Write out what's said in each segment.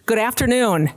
Good afternoon.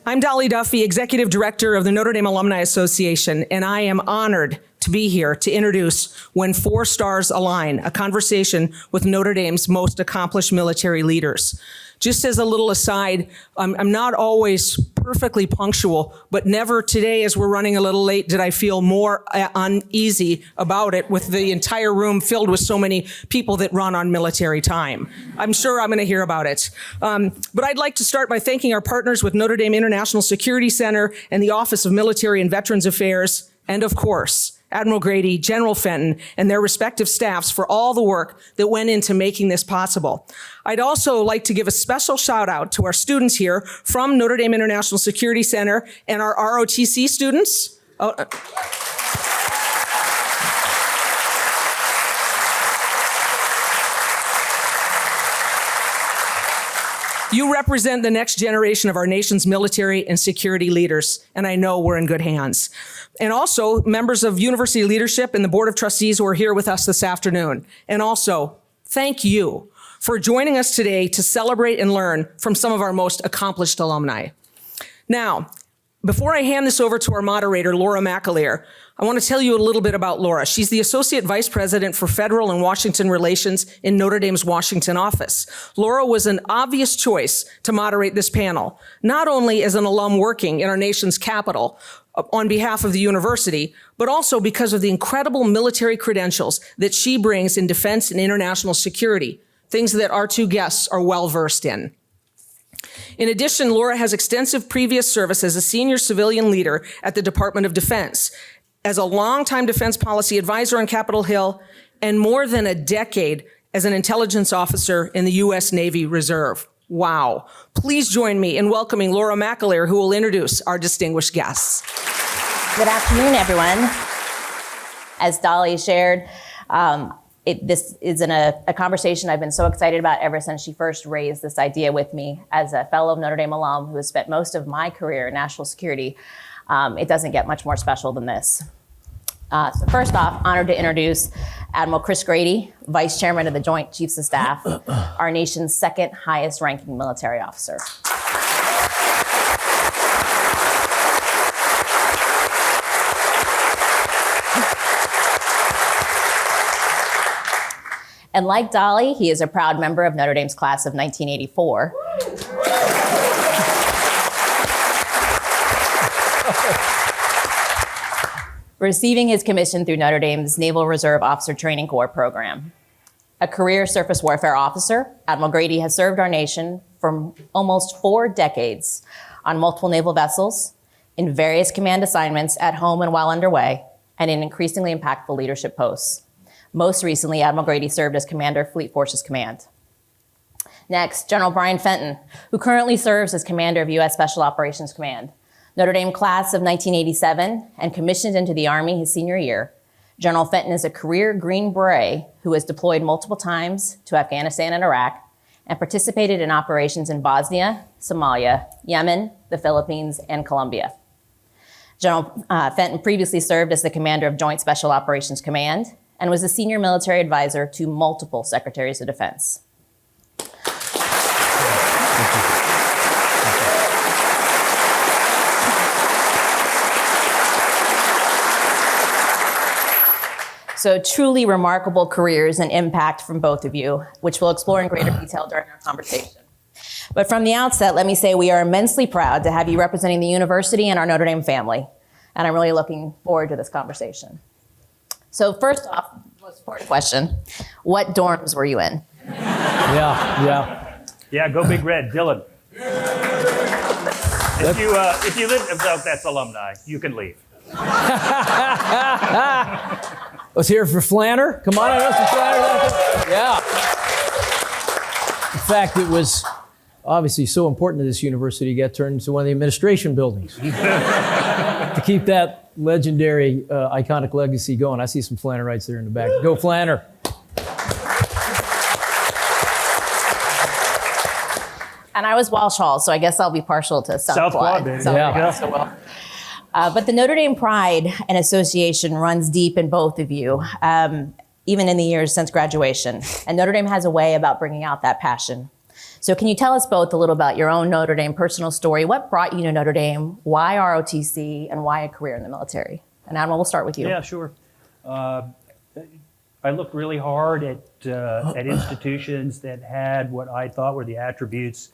I'm Dolly Duffy, Executive Director of the Notre Dame Alumni Association, and I am honored to be here to introduce When Four Stars Align, a conversation with Notre Dame's most accomplished military leaders. Just as a little aside, I'm not always perfectly punctual, but never today, as we're running a little late, did I feel more uneasy about it with the entire room filled with so many people that run on military time. I'm sure I'm going to hear about it. But I'd like to start by thanking our partners with Notre Dame International Security Center and the Office of Military and Veterans Affairs, and of course, Admiral Grady, General Fenton, and their respective staffs for all the work that went into making this possible. I'd also like to give a special shout out to our students here from Notre Dame International Security Center and our ROTC students. You represent the next generation of our nation's military and security leaders, and I know we're in good hands. And also, members of university leadership and the Board of Trustees who are here with us this afternoon. And also, thank you for joining us today to celebrate and learn from some of our most accomplished alumni. Now, before I hand this over to our moderator, Laura McAleer, I want to tell you a little bit about Laura. She's the Associate Vice President for Federal and Washington Relations in Notre Dame's Washington office. Laura was an obvious choice to moderate this panel, not only as an alum working in our nation's capital on behalf of the university, but also because of the incredible military credentials that she brings in defense and international security, things that our two guests are well versed in. In addition, Laura has extensive previous service as a senior civilian leader at the Department of Defense, as a longtime defense policy advisor on Capitol Hill, and more than a decade as an intelligence officer in the U.S. Navy Reserve. Wow. Please join me in welcoming Laura McAleer, who will introduce our distinguished guests. Good afternoon, everyone. As Dolly shared, this is a conversation I've been so excited about ever since she first raised this idea with me as a fellow Notre Dame alum who has spent most of my career in national security. It doesn't get much more special than this. So first off, honored to introduce Admiral Chris Grady, Vice Chairman of the Joint Chiefs of Staff, our nation's second highest ranking military officer. And like Dolly, he is a proud member of Notre Dame's class of 1984. Receiving his commission through Notre Dame's Naval Reserve Officer Training Corps program. A career surface warfare officer, Admiral Grady has served our nation for almost 4 decades on multiple naval vessels, in various command assignments at home and while underway, and in increasingly impactful leadership posts. Most recently, Admiral Grady served as Commander of Fleet Forces Command. Next, General Brian Fenton, who currently serves as Commander of U.S. Special Operations Command. Notre Dame class of 1987 and commissioned into the Army his senior year. General Fenton is a career Green Beret who has deployed multiple times to Afghanistan and Iraq and participated in operations in Bosnia, Somalia, Yemen, the Philippines, and Colombia. General Fenton previously served as the Commander of Joint Special Operations Command and was a senior military advisor to multiple Secretaries of Defense. So truly remarkable careers and impact from both of you, which we'll explore in greater detail during our conversation. But from the outset, let me say we are immensely proud to have you representing the university and our Notre Dame family. And I'm really looking forward to this conversation. So first off, most important question, what dorms were you in? Yeah, go Big Red, Dylan. If you live, that's alumni, you can leave. Let's hear it for Flanner. Come on, I know some Flanner. Yeah. In fact, it was obviously so important to this university to get turned into one of the administration buildings to keep that legendary, iconic legacy going. I see some Flannerites there in the back. Go Flanner. And I was Walsh Hall, so I guess I'll be partial to South Quad. But the Notre Dame pride and association runs deep in both of you, even in the years since graduation. And Notre Dame has a way about bringing out that passion. So can you tell us both a little about your own Notre Dame personal story? What brought you to Notre Dame? Why ROTC? And why a career in the military? And Admiral, we'll start with you. Yeah, sure. I looked really hard at institutions that had what I thought were the attributes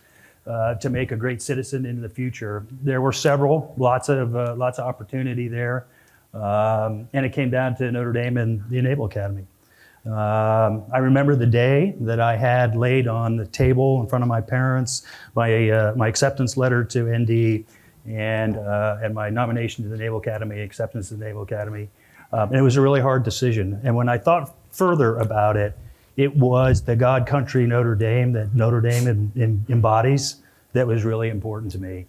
to make a great citizen in the future. There were several, lots of opportunity there, and it came down to Notre Dame and the Naval Academy. I remember the day that I had laid on the table in front of my parents my acceptance letter to ND and my nomination to the Naval Academy, acceptance to the Naval Academy. And it was a really hard decision. And when I thought further about it, it was the God country Notre Dame that Notre Dame embodies that was really important to me.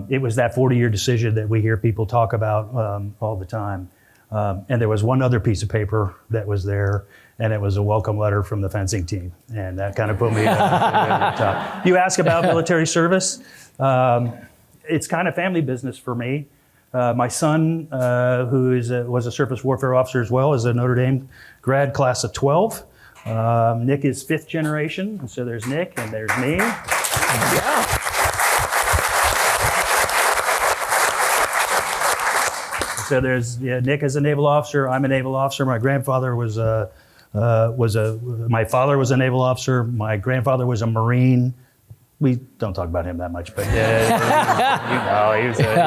It was that 40-year decision that we hear people talk about all the time. And there was one other piece of paper that was there, and it was a welcome letter from the fencing team. And that kind of put me at the top. You ask about military service. It's kind of family business for me. My son, who was a surface warfare officer as well, is a Notre Dame grad, class of 12. Nick is 5th generation, and so there's Nick and there's me. Yeah. So there's Nick is a naval officer. I'm a naval officer. My grandfather my father was a naval officer. My grandfather was a Marine. We don't talk about him that much, but he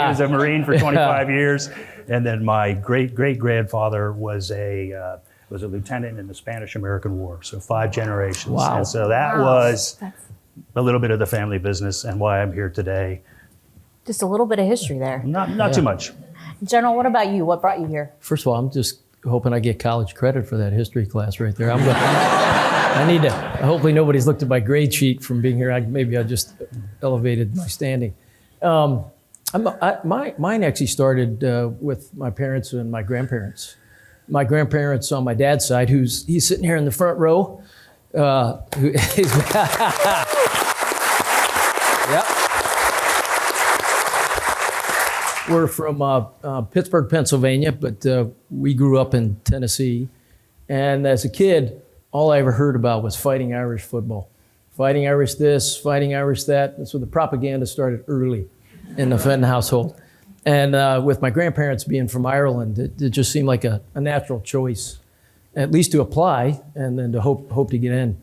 was a Marine for 25 years. And then my great-great-grandfather was a lieutenant in the Spanish-American War, so 5 generations. Wow. And so that was a little bit of the family business and why I'm here today. Just a little bit of history there. Not too much. General, what about you? What brought you here? First of all, I'm just hoping I get college credit for that history class right there. I need to, hopefully nobody's looked at my grade sheet from being here. Maybe I just elevated my standing. Mine actually started with my parents and my grandparents. My grandparents on my dad's side, he's sitting here in the front row. Yep. We're from Pittsburgh, Pennsylvania, but we grew up in Tennessee. And as a kid, all I ever heard about was Fighting Irish football. Fighting Irish this, Fighting Irish that. And so the propaganda started early in the Fenton household. And with my grandparents being from Ireland, it just seemed like a natural choice, at least to apply and then to hope to get in.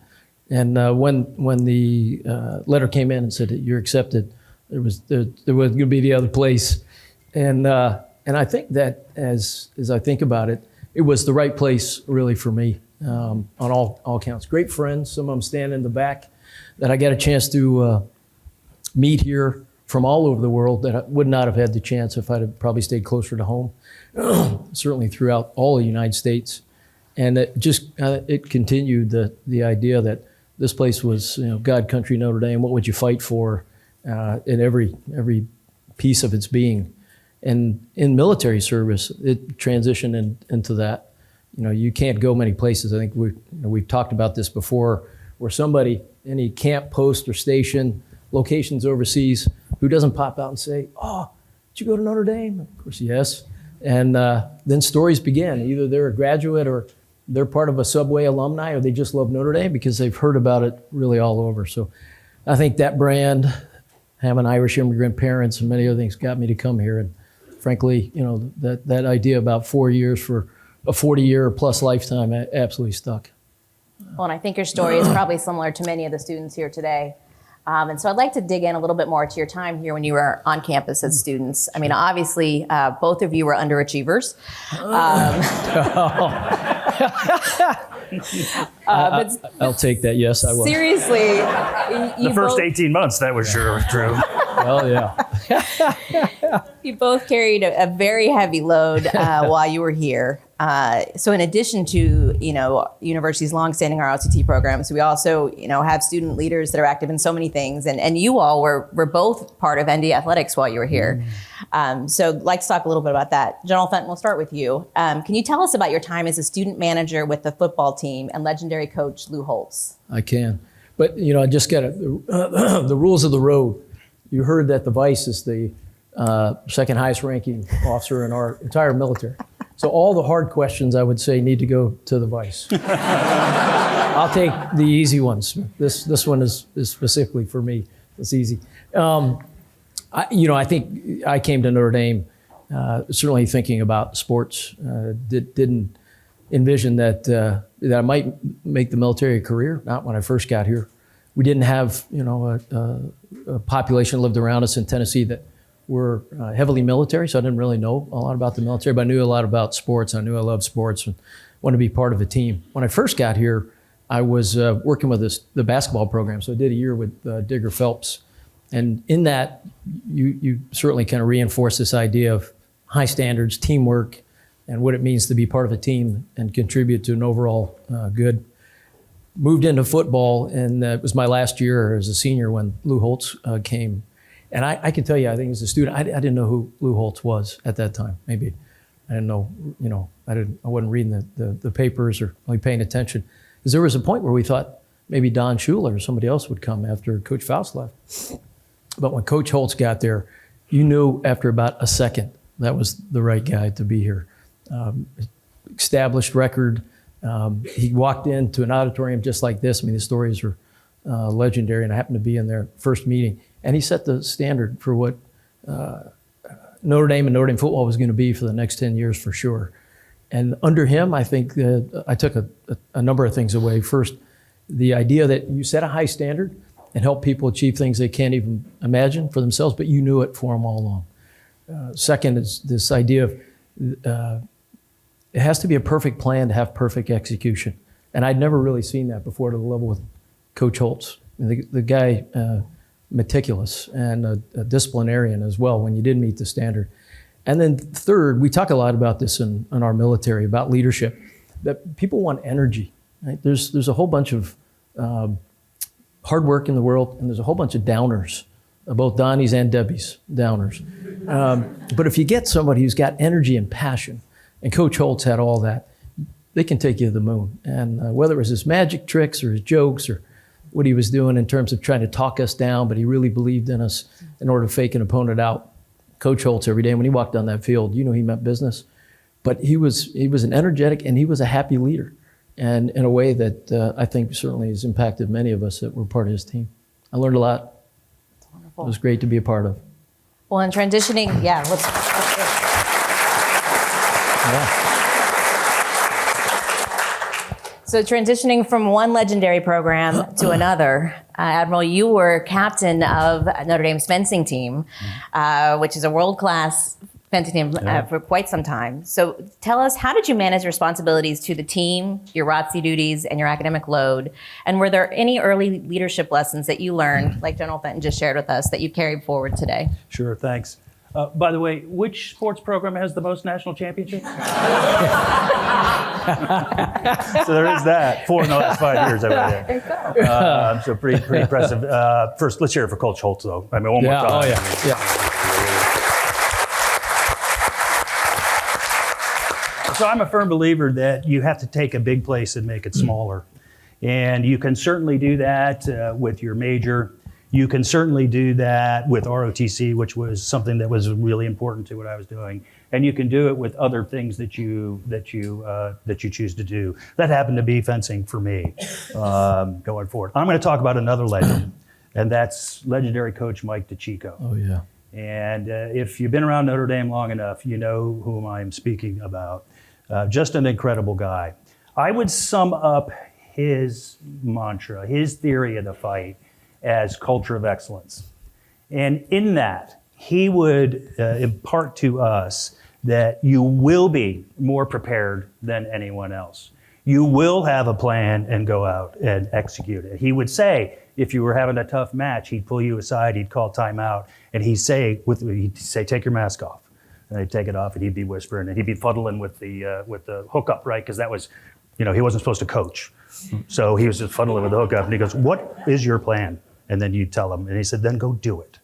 And when the letter came in and said that you're accepted, there was going to be the other place. And I think that as I think about it, it was the right place really for me on all counts. Great friends, some of them stand in the back that I got a chance to meet here from all over the world that I would not have had the chance if I'd have probably stayed closer to home, certainly throughout all the United States. And it just it continued the idea that this place was God country Notre Dame. What would you fight for in every piece of its being? And in military service, it transitioned into that. You can't go many places. I think we've talked about this before, where somebody, any camp, post, or station, locations overseas, who doesn't pop out and say, "Oh, did you go to Notre Dame?" Of course, yes. And then stories begin. Either they're a graduate or they're part of a Subway alumni, or they just love Notre Dame because they've heard about it really all over. So I think that brand, having Irish immigrant parents and many other things, got me to come here. And frankly, that idea about 4 years for a 40-year plus lifetime absolutely stuck. Well, and I think your story is probably similar to many of the students here today. And so I'd like to dig in a little bit more to your time here when you were on campus as students. I mean, obviously, both of you were underachievers. I'll take that. Yes, I will. Seriously. The first 18 months, that was sure true. Well, yeah. You both carried a very heavy load while you were here. So in addition to, university's longstanding ROTC programs, we also, have student leaders that are active in so many things. And you all were both part of ND Athletics while you were here. So I'd like to talk a little bit about that. General Fenton, we'll start with you. Can you tell us about your time as a student manager with the football team and legendary coach Lou Holtz? I can. But, I just got the rules of the road. You heard that the vice is the second highest ranking officer in our entire military. So all the hard questions, I would say, need to go to the vice. I'll take the easy ones. This one is specifically for me. It's easy. I think I came to Notre Dame certainly thinking about sports. Didn't envision that I might make the military a career. Not when I first got here. We didn't have a population lived around us in Tennessee that were heavily military, so I didn't really know a lot about the military, but I knew a lot about sports. I knew I loved sports and wanted to be part of a team. When I first got here, I was working with the basketball program, so I did a year with Digger Phelps. And in that, you certainly kind of reinforce this idea of high standards, teamwork, and what it means to be part of a team and contribute to an overall good. Moved into football, and it was my last year as a senior when Lou Holtz came. And I can tell you, I think as a student, I didn't know who Lou Holtz was at that time. Maybe I didn't know, I wasn't reading the papers or really paying attention. Because there was a point where we thought maybe Don Shula or somebody else would come after Coach Faust left. But when Coach Holtz got there, you knew after about a second that was the right guy to be here. Established record. He walked into an auditorium just like this. I mean, the stories are legendary, and I happened to be in their first meeting. And he set the standard for what Notre Dame and Notre Dame football was going to be for the next 10 years for sure. And under him, I think I took a number of things away. First, the idea that you set a high standard and help people achieve things they can't even imagine for themselves, but you knew it for them all along. Second is this idea of it has to be a perfect plan to have perfect execution. And I'd never really seen that before to the level with Coach Holtz. The guy, meticulous and a disciplinarian as well when you did meet the standard. And then third, we talk a lot about this in our military, about leadership, that people want energy. Right? There's a whole bunch of hard work in the world, and there's a whole bunch of downers, both Donnie's and Debbie's downers. But if you get somebody who's got energy and passion, and Coach Holtz had all that, they can take you to the moon. And whether it was his magic tricks or his jokes or what he was doing in terms of trying to talk us down, but he really believed in us in order to fake an opponent out. Coach Holtz, every day when he walked down that field, he meant business. But he was an energetic, and he was a happy leader. And in a way that I think certainly has impacted many of us that were part of his team. I learned a lot. That's wonderful. It was great to be a part of. Well, in transitioning, let's Yeah. So transitioning from one legendary program to another, Admiral, you were captain of Notre Dame's fencing team, which is a world-class fencing team for quite some time. So tell us, how did you manage responsibilities to the team, your ROTC duties, and your academic load? And were there any early leadership lessons that you learned, like General Fenton just shared with us, that you carried forward today? Sure, thanks. By the way, which sports program has the most national championships? So there is that. 4 in the last 5 years over there. There you go. So pretty impressive. First, let's hear it for Coach Holtz, though. I mean, one more time. Oh, yeah. So I'm a firm believer that you have to take a big place and make it smaller. And you can certainly do that with your major. You can certainly do that with ROTC, which was something that was really important to what I was doing. And you can do it with other things that you choose to do. That happened to be fencing for me going forward. I'm going to talk about another legend, and that's legendary coach Mike DiCicco. Oh, yeah. And if you've been around Notre Dame long enough, you know whom I'm speaking about. Just an incredible guy. I would sum up his mantra, his theory of the fight, as culture of excellence. And in that, he would impart to us that you will be more prepared than anyone else. You will have a plan and go out and execute it. He would say, if you were having a tough match, he'd pull you aside, he'd call timeout, and he'd say, take your mask off. And they'd take it off, and he'd be whispering, and he'd be fuddling with the hookup, right? Because that was, he wasn't supposed to coach. So he was just fuddling with the hookup, and he goes, what is your plan? And then you tell him, and he said, then go do it.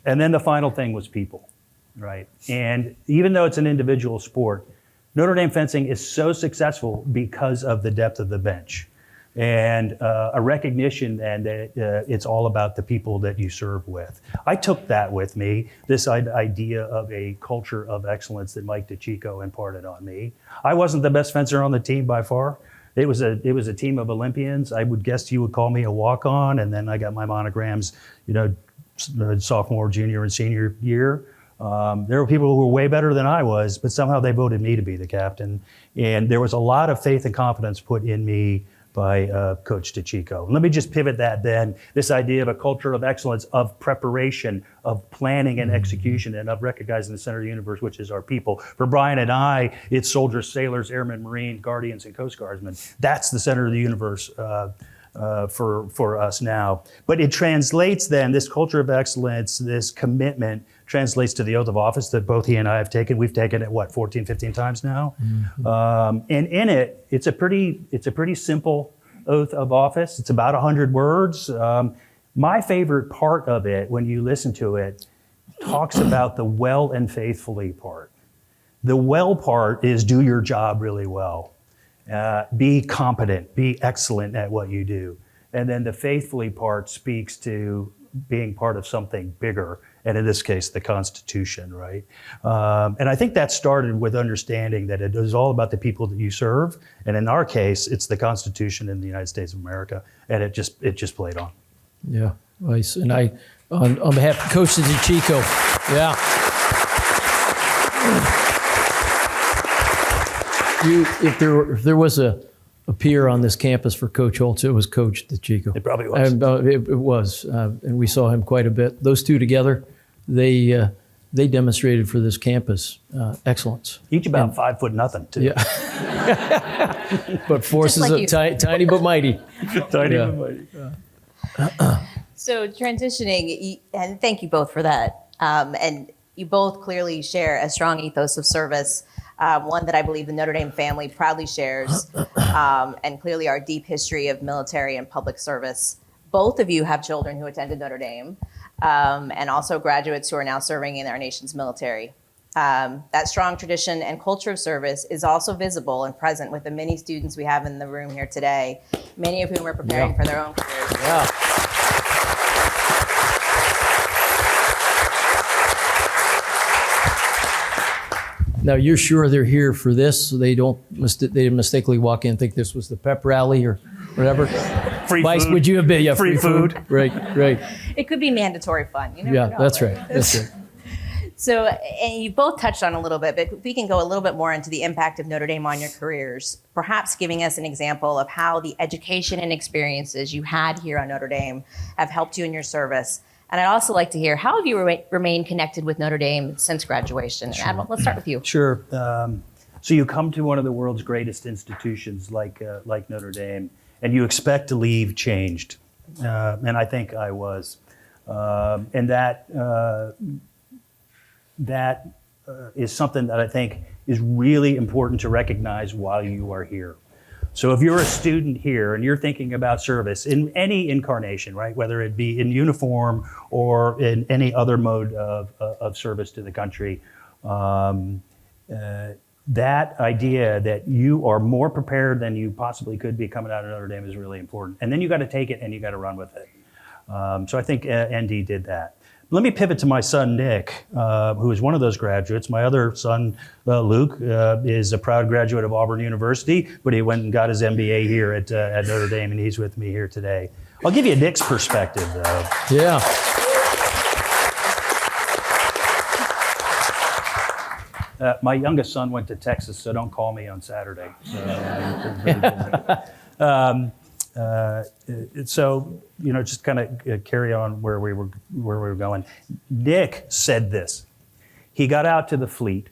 And then the final thing was people, right? And even though it's an individual sport, Notre Dame fencing is so successful because of the depth of the bench and a recognition that it's all about the people that you serve with. I took that with me, this idea of a culture of excellence that Mike DiCicco imparted on me. I wasn't the best fencer on the team by far. It was a team of Olympians. I would guess you would call me a walk-on, and then I got my monograms, sophomore, junior, and senior year. There were people who were way better than I was, but somehow they voted me to be the captain. And there was a lot of faith and confidence put in me by Coach DeCicco. Let me just pivot that then. This idea of a culture of excellence, of preparation, of planning and execution, and of recognizing the center of the universe, which is our people. For Brian and I, it's soldiers, sailors, airmen, Marine, guardians, and Coast Guardsmen. That's the center of the universe for us now. But it translates then, this culture of excellence, this commitment, translates to the oath of office that both he and I have taken. We've taken it, 14, 15 times now? And in it, it's a pretty simple oath of office. It's about 100 words. My favorite part of it, when you listen to it, talks about the well and faithfully part. The well part is do your job really well. Be competent, be excellent at what you do. And then the faithfully part speaks to being part of something bigger, and in this case, the Constitution, right? And I think that started with understanding that it is all about the people that you serve, and in our case, it's the Constitution in the United States of America, and it just played on. Yeah, nice. And I, on behalf of Coach DeCicco, yeah. If there was a peer on this campus for Coach Holtz, it was Coach DeCicco. It probably was. And, it was, and we saw him quite a bit. Those two together, they demonstrated for this campus excellence. Each about 5 foot nothing, too. Yeah. But forces like of tiny but mighty. Tiny Yeah. but mighty. So transitioning, and thank you both for that. And you both clearly share a strong ethos of service, one that I believe the Notre Dame family proudly shares, and clearly our deep history of military and public service. Both of you have children who attended Notre Dame, and also graduates who are now serving in our nation's military. That strong tradition and culture of service is also visible and present with the many students we have in the room here today, many of whom are preparing for their own careers. Yeah. Now, you're sure they're here for this, so they didn't mistakenly walk in and think this was the pep rally or whatever? Free Vice, food. would you have been? Yeah, Free food. Right. It could be mandatory fun. You never Yeah, know, that's right. That's right. So, and you both touched on a little bit, but we can go a little bit more into the impact of Notre Dame on your careers, perhaps giving us an example of how the education and experiences you had here on Notre Dame have helped you in your service. And I'd also like to hear, how have you remained connected with Notre Dame since graduation? Sure. Admiral, let's start with you. Sure. So you come to one of the world's greatest institutions like Notre Dame, and you expect to leave changed. And I think I was. And that is something that I think is really important to recognize while you are here. So if you're a student here and you're thinking about service in any incarnation, right, whether it be in uniform or in any other mode of service to the country, that idea that you are more prepared than you possibly could be coming out of Notre Dame is really important. And then you got to take it and you got to run with it. So I think ND did that. Let me pivot to my son, Nick, who is one of those graduates. My other son, Luke, is a proud graduate of Auburn University, but he went and got his MBA here at Notre Dame, and he's with me here today. I'll give you Nick's perspective, though. Yeah. My youngest son went to Texas, so don't call me on Saturday. So, just kind of carry on where we were going. Nick said this. He got out to the fleet,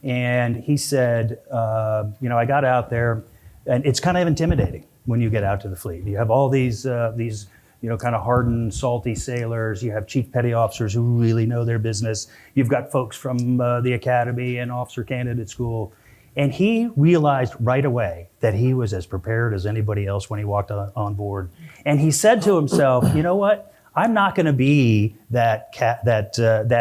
and he said, I got out there, and it's kind of intimidating when you get out to the fleet. You have all these kind of hardened, salty sailors. You have chief petty officers who really know their business. You've got folks from the academy and officer candidate school. And he realized right away that he was as prepared as anybody else when he walked on board. And he said to himself, you know what? I'm not going to be that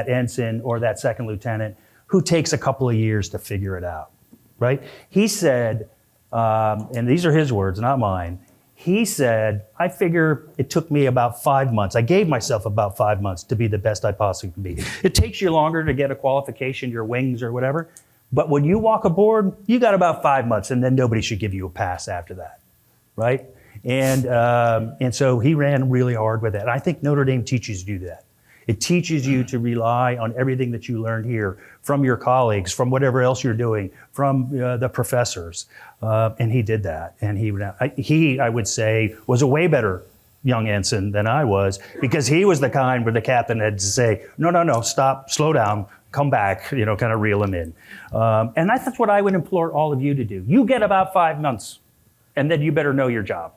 ensign or that second lieutenant who takes a couple of years to figure it out, right? He said, and these are his words, not mine. He said, I figure it took me about 5 months. I gave myself about 5 months to be the best I possibly could be. It takes you longer to get a qualification, your wings or whatever. But when you walk aboard, you got about 5 months, and then nobody should give you a pass after that, right? And so he ran really hard with that. I think Notre Dame teaches you that. It teaches you to rely on everything that you learned here from your colleagues, from whatever else you're doing, from the professors. And he did that. And he, I would say, was a way better young ensign than I was, because he was the kind where the captain had to say, no, stop, slow down, come back, kind of reel him in. And that's what I would implore all of you to do. You get about 5 months, and then you better know your job,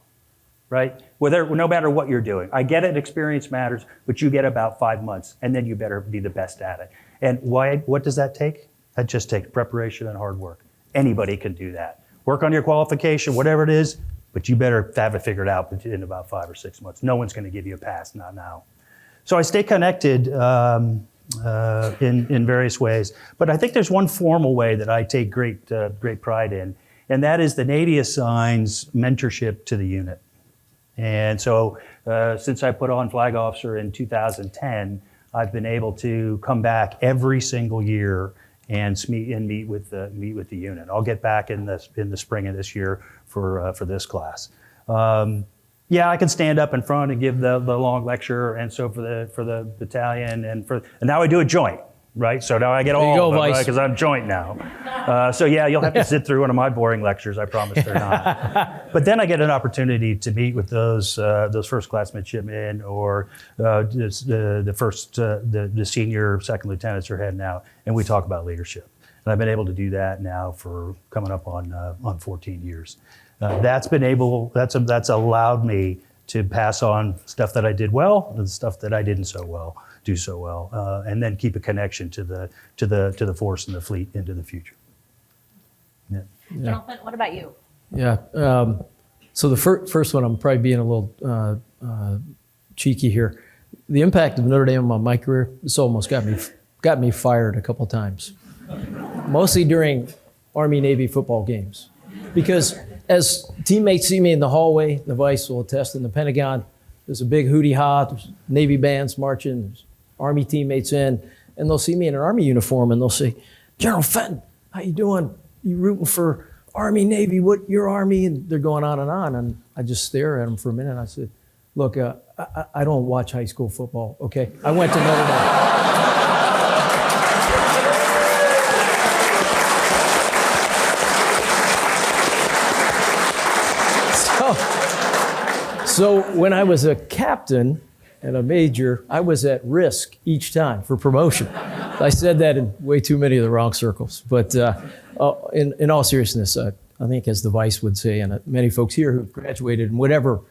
right? No matter what you're doing. I get it, experience matters, but you get about 5 months, and then you better be the best at it. And what does that take? That just takes preparation and hard work. Anybody can do that. Work on your qualification, whatever it is, but you better have it figured out in about 5 or 6 months. No one's going to give you a pass, not now. So I stay connected in various ways, but I think there's one formal way that I take great pride in, and that is the Navy assigns mentorship to the unit. And so since I put on flag officer in 2010, I've been able to come back every single year and meet with the unit. I'll get back in the spring of this year for this class. Yeah, I can stand up in front and give the long lecture, and so for the battalion and now I do a joint, right? So now I get all of them, right? Because I'm joint now. So yeah, you'll have to sit through one of my boring lectures. I promise they're not. But then I get an opportunity to meet with those first class midshipmen or the senior second lieutenants are heading out, and we talk about leadership. And I've been able to do that now for coming up on 14 years. That's allowed me to pass on stuff that I did well and stuff that I didn't do so well, and then keep a connection to the force and the fleet into the future. Yeah. General Flint, what about you? Yeah. So the first one, I'm probably being a little cheeky here. The impact of Notre Dame on my career, it's almost got me fired a couple times, mostly during Army-Navy football games, because as teammates see me in the hallway, the vice will attest in the Pentagon, there's a big hootie-ha, there's Navy bands marching, there's Army teammates in, and they'll see me in an Army uniform and they'll say, General Fenton, how you doing? You rooting for Army, Navy, what, your Army? And they're going on. And I just stare at them for a minute and I said, look, I don't watch high school football, okay? I went to Notre Dame. So when I was a captain and a major, I was at risk each time for promotion. I said that in way too many of the wrong circles. But in all seriousness, I think as the vice would say, and many folks here who've graduated in whatever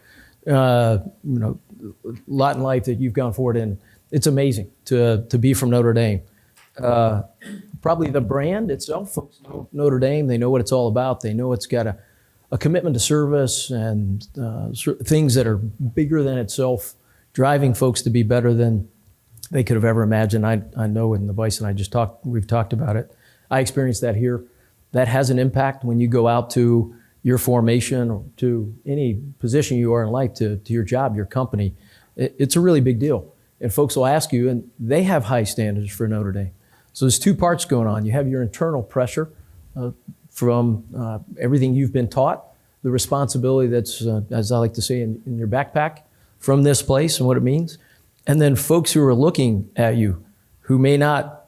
lot in life that you've gone forward in, it's amazing to be from Notre Dame. Probably the brand itself, folks know Notre Dame, they know what it's all about. They know it's got a commitment to service and things that are bigger than itself, driving folks to be better than they could have ever imagined. I know in the Vice and we've talked about it. I experienced that here. That has an impact when you go out to your formation or to any position you are in life, to your job, your company. It's a really big deal. And folks will ask you, and they have high standards for Notre Dame. So there's two parts going on. You have your internal pressure from everything you've been taught, the responsibility that's, as I like to say, in your backpack from this place and what it means. And then folks who are looking at you who may not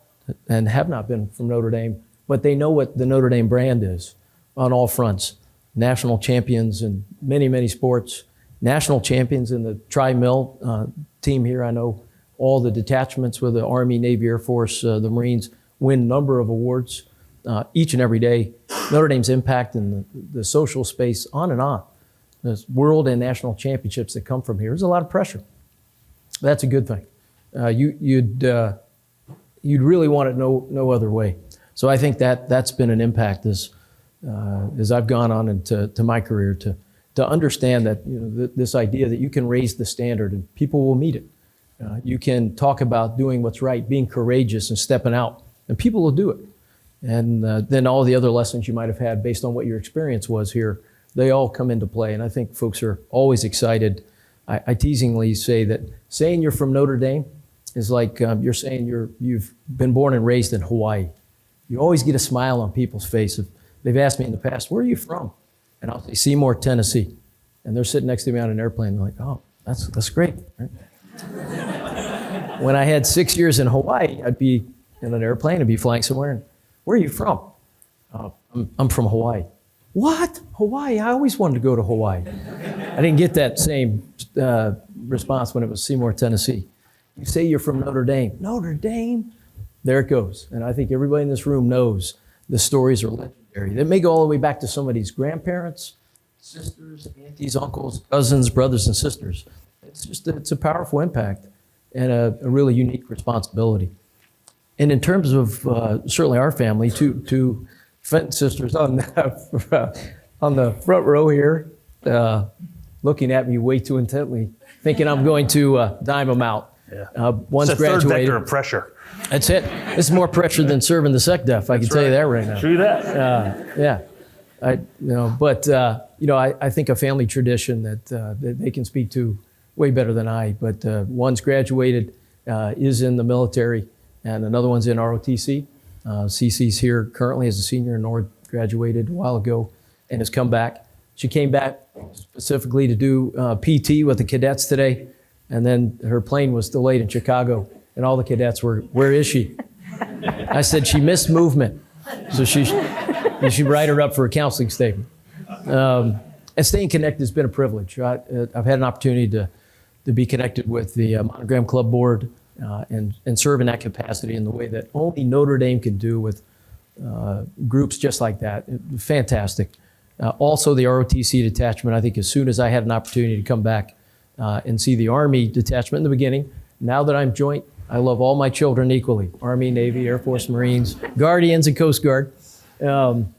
and have not been from Notre Dame, but they know what the Notre Dame brand is on all fronts. National champions in many, many sports, national champions in the Tri-Mil team here. I know all the detachments with the Army, Navy, Air Force, the Marines win a number of awards each and every day. Notre Dame's impact in the social space, on and on. There's world and national championships that come from here. There's a lot of pressure. That's a good thing. You'd really want it no other way. So I think that's been an impact as I've gone on into my career to understand that this idea that you can raise the standard and people will meet it. You can talk about doing what's right, being courageous and stepping out, and people will do it. And then all the other lessons you might have had based on what your experience was here, they all come into play. And I think folks are always excited. I teasingly say that saying you're from Notre Dame is like you're saying you've been born and raised in Hawaii. you always get a smile on people's face. If they've asked me in the past, where are you from? And I'll say, Seymour, Tennessee. And they're sitting next to me on an airplane. They're like, oh, that's great. Right? When I had 6 years in Hawaii, I'd be in an airplane, I'd be flying somewhere. And where are you from? Oh, I'm from Hawaii. What? Hawaii? I always wanted to go to Hawaii. I didn't get that same response when it was Seymour, Tennessee. You say you're from Notre Dame. Notre Dame? There it goes. And I think everybody in this room knows the stories are legendary. They may go all the way back to somebody's grandparents, sisters, aunties, uncles, cousins, brothers, and sisters. It's a powerful impact and a really unique responsibility. And in terms of certainly our family, two Fenton sisters on the front row here, looking at me way too intently, thinking I'm going to dime them out. Yeah. One's it's a third graduated. vector of pressure. That's it. This is more pressure than serving the SecDef. I can tell you that right now. True that. Yeah. I think a family tradition that they can speak to way better than I. But one's graduated, is in the military, and another one's in ROTC. Cece's here currently as a senior in Nord, graduated a while ago, and has come back. She came back specifically to do PT with the cadets today, and then her plane was delayed in Chicago, and all the cadets were, where is she? I said, she missed movement. So you should write her up for a counseling statement. And staying connected has been a privilege. I've had an opportunity to be connected with the Monogram Club board and serve in that capacity in the way that only Notre Dame can do with groups just like that. Fantastic. Also the ROTC detachment, I think as soon as I had an opportunity to come back and see the Army detachment in the beginning, now that I'm joint, I love all my children equally, Army, Navy, Air Force, Marines, Guardians, and Coast Guard. And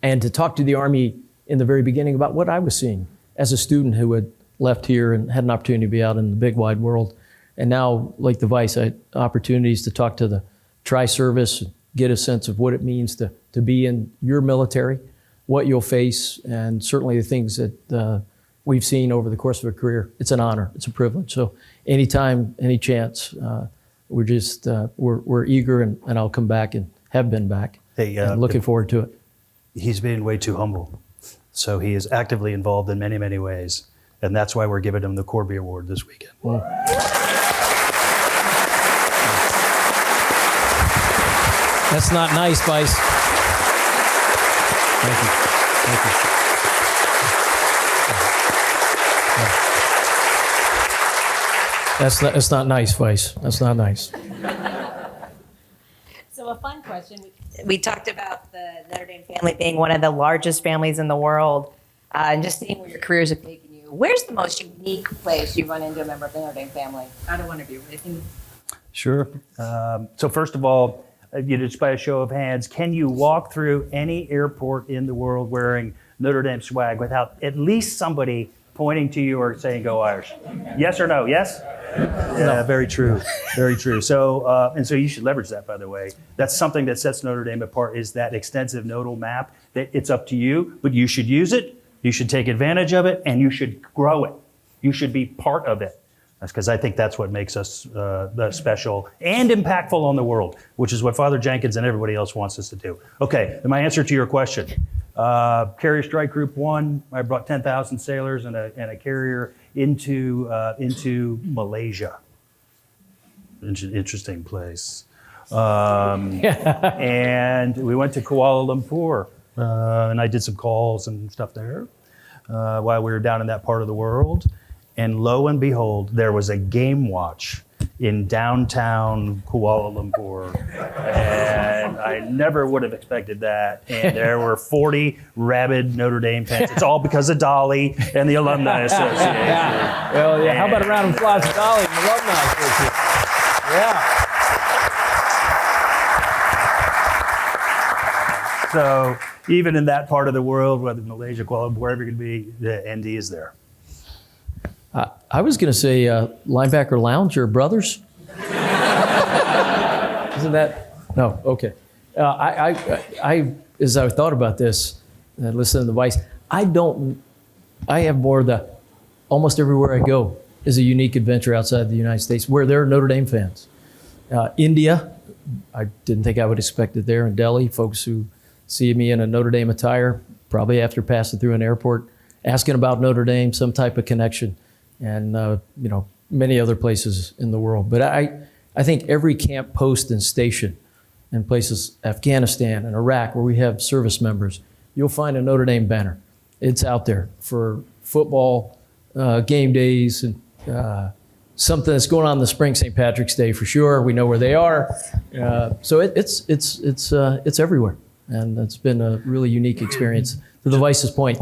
to talk to the Army in the very beginning about what I was seeing as a student who had left here and had an opportunity to be out in the big wide world. And now, like the Vice, I had opportunities to talk to the tri-service, get a sense of what it means to be in your military, what you'll face, and certainly the things that we've seen over the course of a career. It's an honor, it's a privilege. So anytime, any chance, we're eager, and I'll come back and have been back. Hey, and looking forward to it. He's being way too humble. So he is actively involved in many, many ways. And that's why we're giving him the Corby Award this weekend. Well, that's not nice, Vice. Thank you. Thank you. That's not nice, Vice. That's not nice. So a fun question. We talked about the Notre Dame family being one of the largest families in the world, and just seeing where your careers have taken you. Where's the most unique place you've run into a member of the Notre Dame family? Either one of you. Sure. So first of all, just by a show of hands, can you walk through any airport in the world wearing Notre Dame swag without at least somebody pointing to you or saying, "Go Irish"? Yes or no? Yes? Yeah, very true. Very true. So, and so you should leverage that, by the way. That's something that sets Notre Dame apart, is that extensive nodal map. That it's up to you, but you should use it, you should take advantage of it, and you should grow it. You should be part of it. That's because I think that's what makes us special and impactful on the world, which is what Father Jenkins and everybody else wants us to do. Okay, and my answer to your question. Carrier Strike Group 1, I brought 10,000 sailors and a carrier into Malaysia. Interesting place. And we went to Kuala Lumpur, and I did some calls and stuff there while we were down in that part of the world. And lo and behold, there was a game watch in downtown Kuala Lumpur. And I never would have expected that. And there were 40 rabid Notre Dame fans. It's all because of Dolly and the Alumni Association. Well, yeah. How about a round of applause for Dolly and the Alumni Association? Yeah. So even in that part of the world, whether Malaysia, Kuala Lumpur, wherever it could be, the ND is there. I was going to say Linebacker Lounge or Brothers. Isn't that? No, okay. I as I thought about this, and listening to the Vice, I have more almost everywhere I go is a unique adventure outside the United States where there are Notre Dame fans. India, I didn't think I would expect it there in Delhi. Folks who see me in a Notre Dame attire, probably after passing through an airport, asking about Notre Dame, some type of connection, and many other places in the world. But I think every camp, post, and station in places, Afghanistan and Iraq, where we have service members, you'll find a Notre Dame banner. It's out there for football, game days, and something that's going on in the spring, St. Patrick's Day for sure. We know where they are. So it's everywhere. And it's been a really unique experience. To the Vice's point,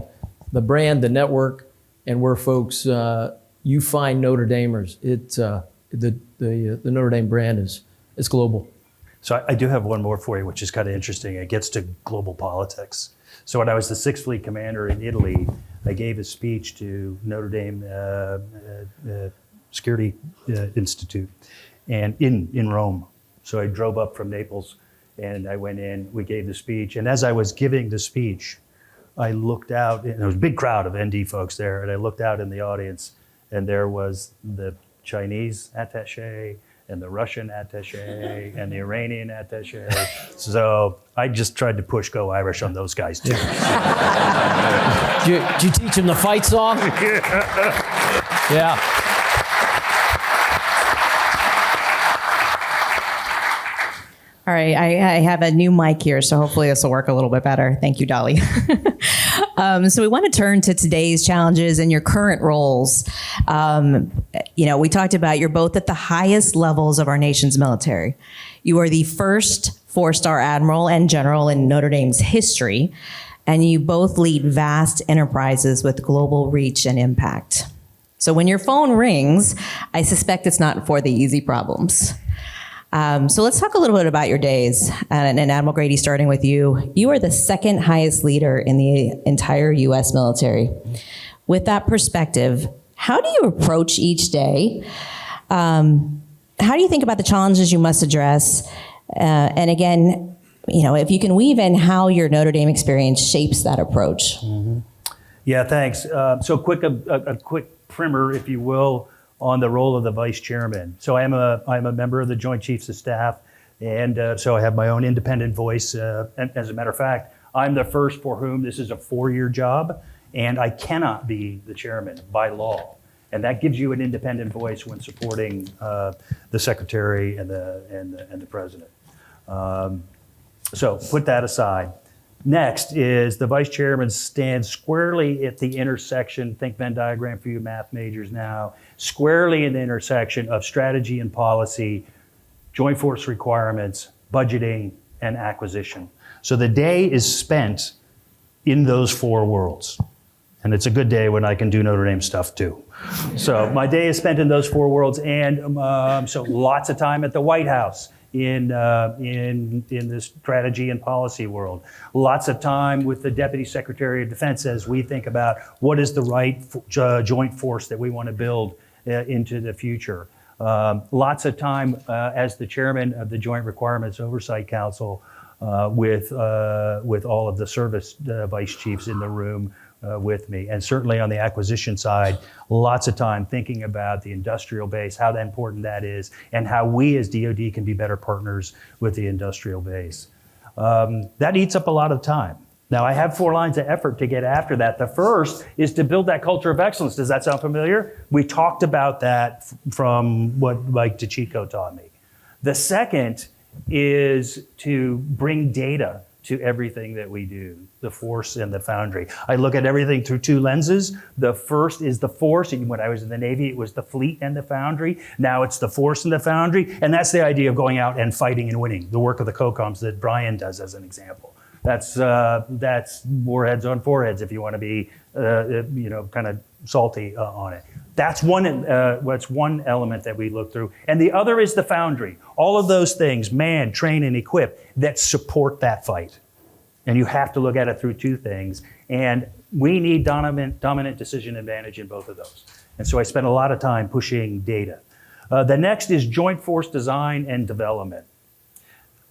the brand, the network, and where folks, you find Notre Damers, the Notre Dame brand is global. So I do have one more for you, which is kind of interesting. It gets to global politics. So when I was the Sixth Fleet Commander in Italy, I gave a speech to Notre Dame Security Institute, and in Rome. So I drove up from Naples, and I went in. We gave the speech, and as I was giving the speech, I looked out, and there was a big crowd of ND folks there, and I looked out in the audience, and there was the Chinese attaché, and the Russian attaché, and the Iranian attaché. So I just tried to push Go Irish on those guys too. Did you teach them the fight song? Yeah. All right, I have a new mic here, so hopefully this will work a little bit better. Thank you, Dolly. So we want to turn to today's challenges and your current roles. We talked about you're both at the highest levels of our nation's military. You are the first four-star admiral and general in Notre Dame's history, and you both lead vast enterprises with global reach and impact. So when your phone rings, I suspect it's not for the easy problems. So let's talk a little bit about your days. And Admiral Grady, starting with you, you are the second highest leader in the entire U.S. military. With that perspective, how do you approach each day? How do you think about the challenges you must address? And again, if you can weave in how your Notre Dame experience shapes that approach. Mm-hmm. Yeah, thanks. So a quick primer, if you will, on the role of the vice chairman. So I'm a member of the Joint Chiefs of Staff, and so I have my own independent voice. And as a matter of fact, I'm the first for whom this is a 4-year job, and I cannot be the chairman by law. And that gives you an independent voice when supporting the secretary and the president. So put that aside. Next is the vice chairman stands squarely at the intersection, think Venn diagram for you math majors now, squarely in the intersection of strategy and policy, joint force requirements, budgeting, and acquisition. So the day is spent in those 4 worlds. And it's a good day when I can do Notre Dame stuff too. So my day is spent in those 4 worlds, and so lots of time at the White House in the strategy and policy world. Lots of time with the Deputy Secretary of Defense as we think about what is the right joint force that we want to build into the future. Lots of time as the chairman of the Joint Requirements Oversight Council with all of the service vice chiefs in the room with me. And certainly on the acquisition side, lots of time thinking about the industrial base, how important that is, and how we as DoD can be better partners with the industrial base. That eats up a lot of time. Now, I have 4 lines of effort to get after that. The first is to build that culture of excellence. Does that sound familiar? We talked about that from what Mike DeCicco taught me. The second is to bring data to everything that we do, the force and the foundry. I look at everything through 2 lenses. The first is the force. When I was in the Navy, it was the fleet and the foundry. Now it's the force and the foundry. And that's the idea of going out and fighting and winning, the work of the COCOMs that Brian does as an example. That's warheads on foreheads if you want to be, kind of salty on it. That's one element that we look through. And the other is the foundry. All of those things, man, train, and equip, that support that fight. And you have to look at it through 2 things. And we need dominant decision advantage in both of those. And so I spent a lot of time pushing data. The next is joint force design and development.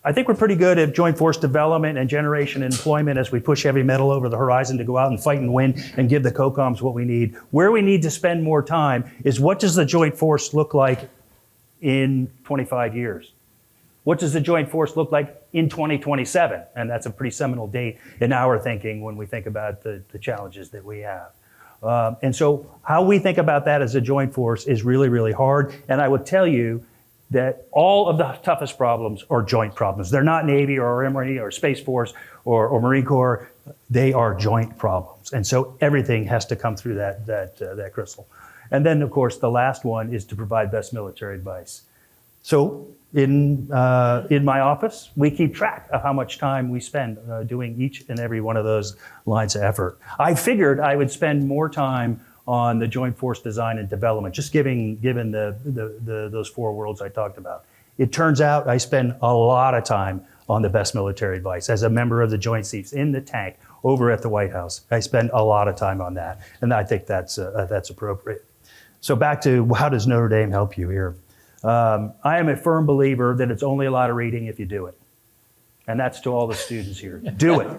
I think we're pretty good at joint force development and generation and employment as we push heavy metal over the horizon to go out and fight and win and give the COCOMs what we need. Where we need to spend more time is what does the joint force look like in 25 years? What does the joint force look like in 2027? And that's a pretty seminal date in our thinking when we think about the challenges that we have. And so how we think about that as a joint force is really, really hard. And I would tell you that all of the toughest problems are joint problems. They're not Navy or Army or Space Force or Marine Corps. They are joint problems. And so everything has to come through that crystal. And then, of course, the last one is to provide best military advice. So in my office, we keep track of how much time we spend doing each and every one of those lines of effort. I figured I would spend more time on the joint force design and development, just given those four worlds I talked about. It turns out I spend a lot of time on the best military advice. As a member of the Joint Chiefs in the tank over at the White House, I spend a lot of time on that, and I think that's appropriate. So back to how does Notre Dame help you here? I am a firm believer that it's only a lot of reading if you do it. And that's to all the students here. Do it.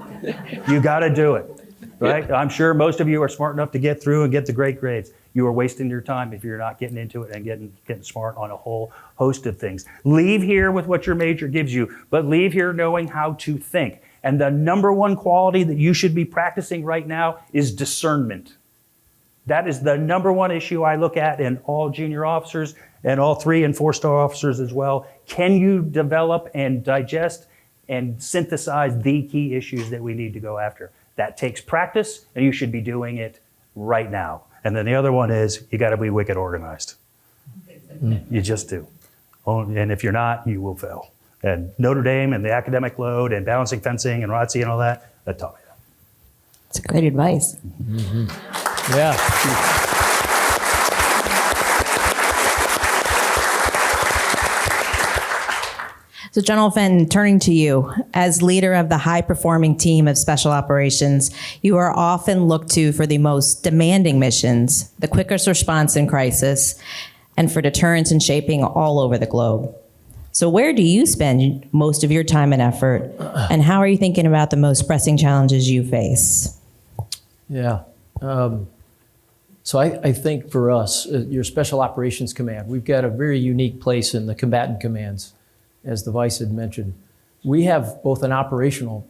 You got to do it, right? I'm sure most of you are smart enough to get through and get the great grades. You are wasting your time if you're not getting into it and getting smart on a whole host of things. Leave here with what your major gives you, but leave here knowing how to think. And the number one quality that you should be practicing right now is discernment. That is the number one issue I look at in all junior officers and all 3- and 4-star officers as well. Can you develop and digest and synthesize the key issues that we need to go after? That takes practice, and you should be doing it right now. And then the other one is you got to be wicked organized. You just do. And if you're not, you will fail. And Notre Dame and the academic load and balancing fencing and ROTC and all that taught me that. It's great advice. Yeah. So General Fenton, turning to you, as leader of the high-performing team of Special Operations, you are often looked to for the most demanding missions, the quickest response in crisis, and for deterrence and shaping all over the globe. So where do you spend most of your time and effort, and how are you thinking about the most pressing challenges you face? Yeah. So I think for us, your Special Operations Command, we've got a very unique place in the combatant commands, as the Vice had mentioned. We have both an operational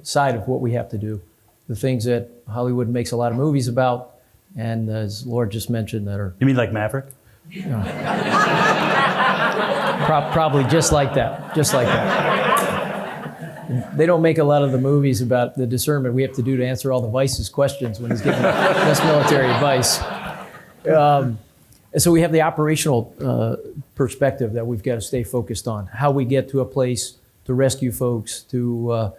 side of what we have to do, the things that Hollywood makes a lot of movies about, and as Lord just mentioned, that are You mean like Maverick? probably just like that, They don't make a lot of the movies about the discernment we have to do to answer all the Vice's questions when he's giving best military advice. And so we have the operational perspective that we've got to stay focused on. How we get to a place to rescue folks, to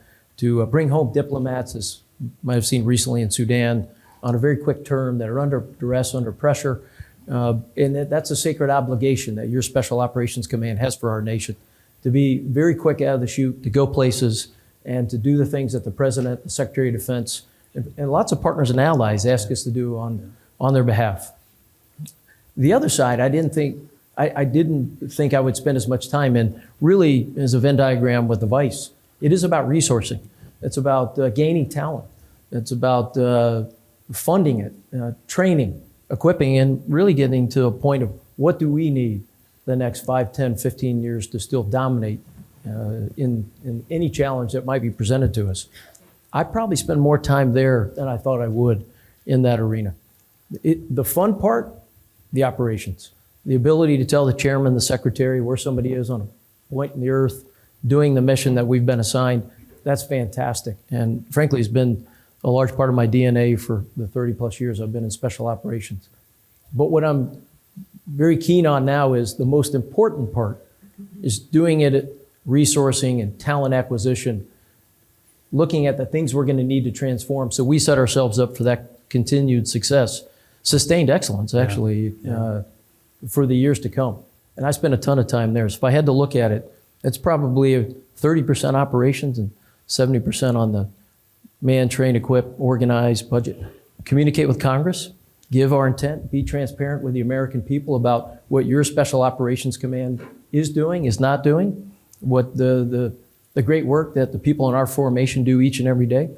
bring home diplomats, as you might have seen recently in Sudan, on a very quick term, that are under duress, under pressure. And that's a sacred obligation that your Special Operations Command has for our nation, to be very quick out of the chute, to go places, and to do the things that the President, the Secretary of Defense, and lots of partners and allies ask us to do on their behalf. The other side, I didn't think I would spend as much time in, really as a Venn diagram with the Vice. It is about resourcing. It's about gaining talent. It's about funding it, training, equipping, and really getting to a point of what do we need the next 5, 10, 15 years to still dominate in any challenge that might be presented to us. I probably spend more time there than I thought I would in that arena. The fun part, the operations. The ability to tell the chairman, the secretary, where somebody is on a point in the earth, doing the mission that we've been assigned, that's fantastic. And frankly, it's been a large part of my DNA for the 30 plus years I've been in special operations. But what I'm very keen on now is the most important part is doing it at resourcing and talent acquisition, looking at the things we're going to need to transform so we set ourselves up for that continued success, sustained excellence, actually, for the years to come. And I spent a ton of time there. So if I had to look at it, it's probably a 30% operations and 70% on the man, train, equip, organize, budget. Communicate with Congress, give our intent, be transparent with the American people about what your Special Operations Command is doing, is not doing, what the great work that the people in our formation do each and every day.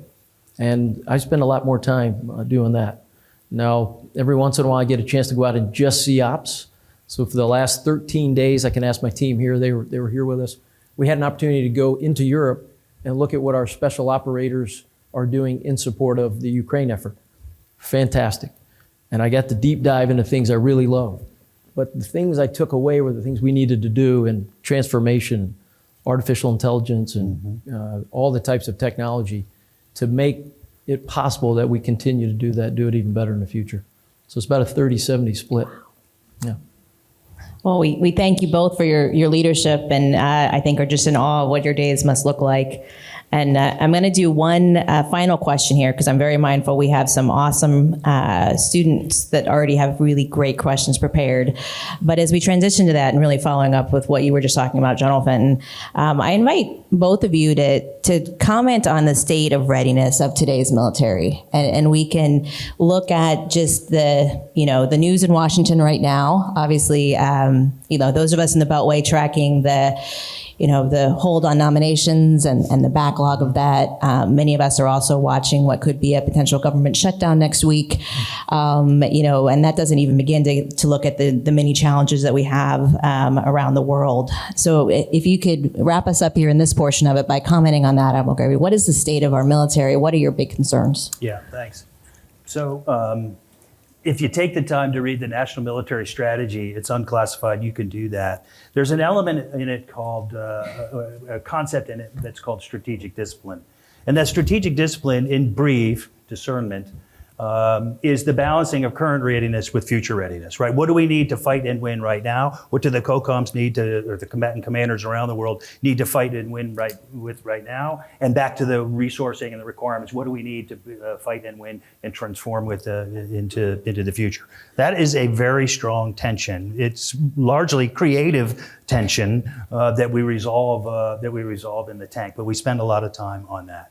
And I spend a lot more time doing that. Now, every once in a while I get a chance to go out and just see ops. So for the last 13 days, I can ask my team here, they were here with us. We had an opportunity to go into Europe and look at what our special operators are doing in support of the Ukraine effort. Fantastic. And I got to deep dive into things I really love. But the things I took away were the things we needed to do in transformation, artificial intelligence, and all the types of technology to make it possible that we continue to do that, do it even better in the future. So it's about a 30-70 split. Yeah. Well, we thank you both for your leadership, and I think are just in awe of what your days must look like. And I'm going to do one final question here because I'm very mindful we have some awesome students that already have really great questions prepared. But as we transition to that and really following up with what you were just talking about, General Fenton, I invite both of you to comment on the state of readiness of today's military. And we can look at just the news in Washington right now. Obviously, those of us in the Beltway tracking the hold on nominations and the backlog of that. Many of us are also watching what could be a potential government shutdown next week. And that doesn't even begin to look at the many challenges that we have around the world. So if you could wrap us up here in this portion of it by commenting on that, Admiral Gregory, what is the state of our military? What are your big concerns? Yeah, thanks. So if you take the time to read the National Military Strategy, it's unclassified, you can do that. There's an element in it called, a concept in it that's called strategic discipline. And that strategic discipline, in brief, discernment, is the balancing of current readiness with future readiness, right? What do we need to fight and win right now? What do the COCOMs need or the combatant commanders around the world need to fight and win right now? And back to the resourcing and the requirements, what do we need to fight and win and transform into the future? That is a very strong tension. It's largely creative tension that we resolve in the tank, but we spend a lot of time on that.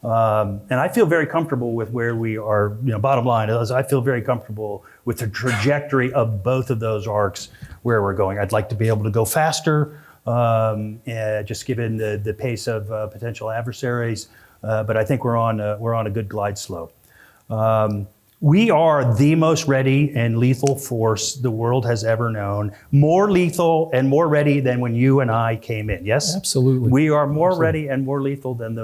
And I feel very comfortable with where we are. Bottom line is I feel very comfortable with the trajectory of both of those arcs where we're going. I'd like to be able to go faster, just given the pace of potential adversaries. But I think we're on a good glide slope. We are the most ready and lethal force the world has ever known. More lethal and more ready than when you and I came in. Yes, Absolutely. we are more Absolutely. ready and more lethal than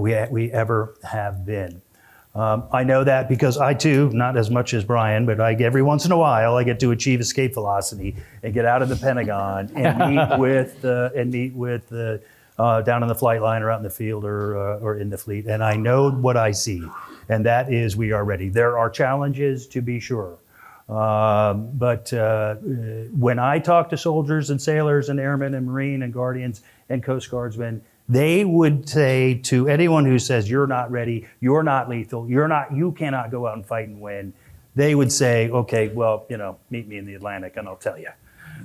we ever have been. I know that because I too, not as much as Brian, but every once in a while I get to achieve escape velocity and get out of the Pentagon and meet with down on the flight line or out in the field or in the fleet. And I know what I see, and that is we are ready. There are challenges, to be sure. But when I talk to soldiers and sailors and airmen and Marine and Guardians and Coast Guardsmen, they would say to anyone who says, you're not ready, you're not lethal, you cannot go out and fight and win, they would say, okay, well, meet me in the Atlantic and I'll tell you.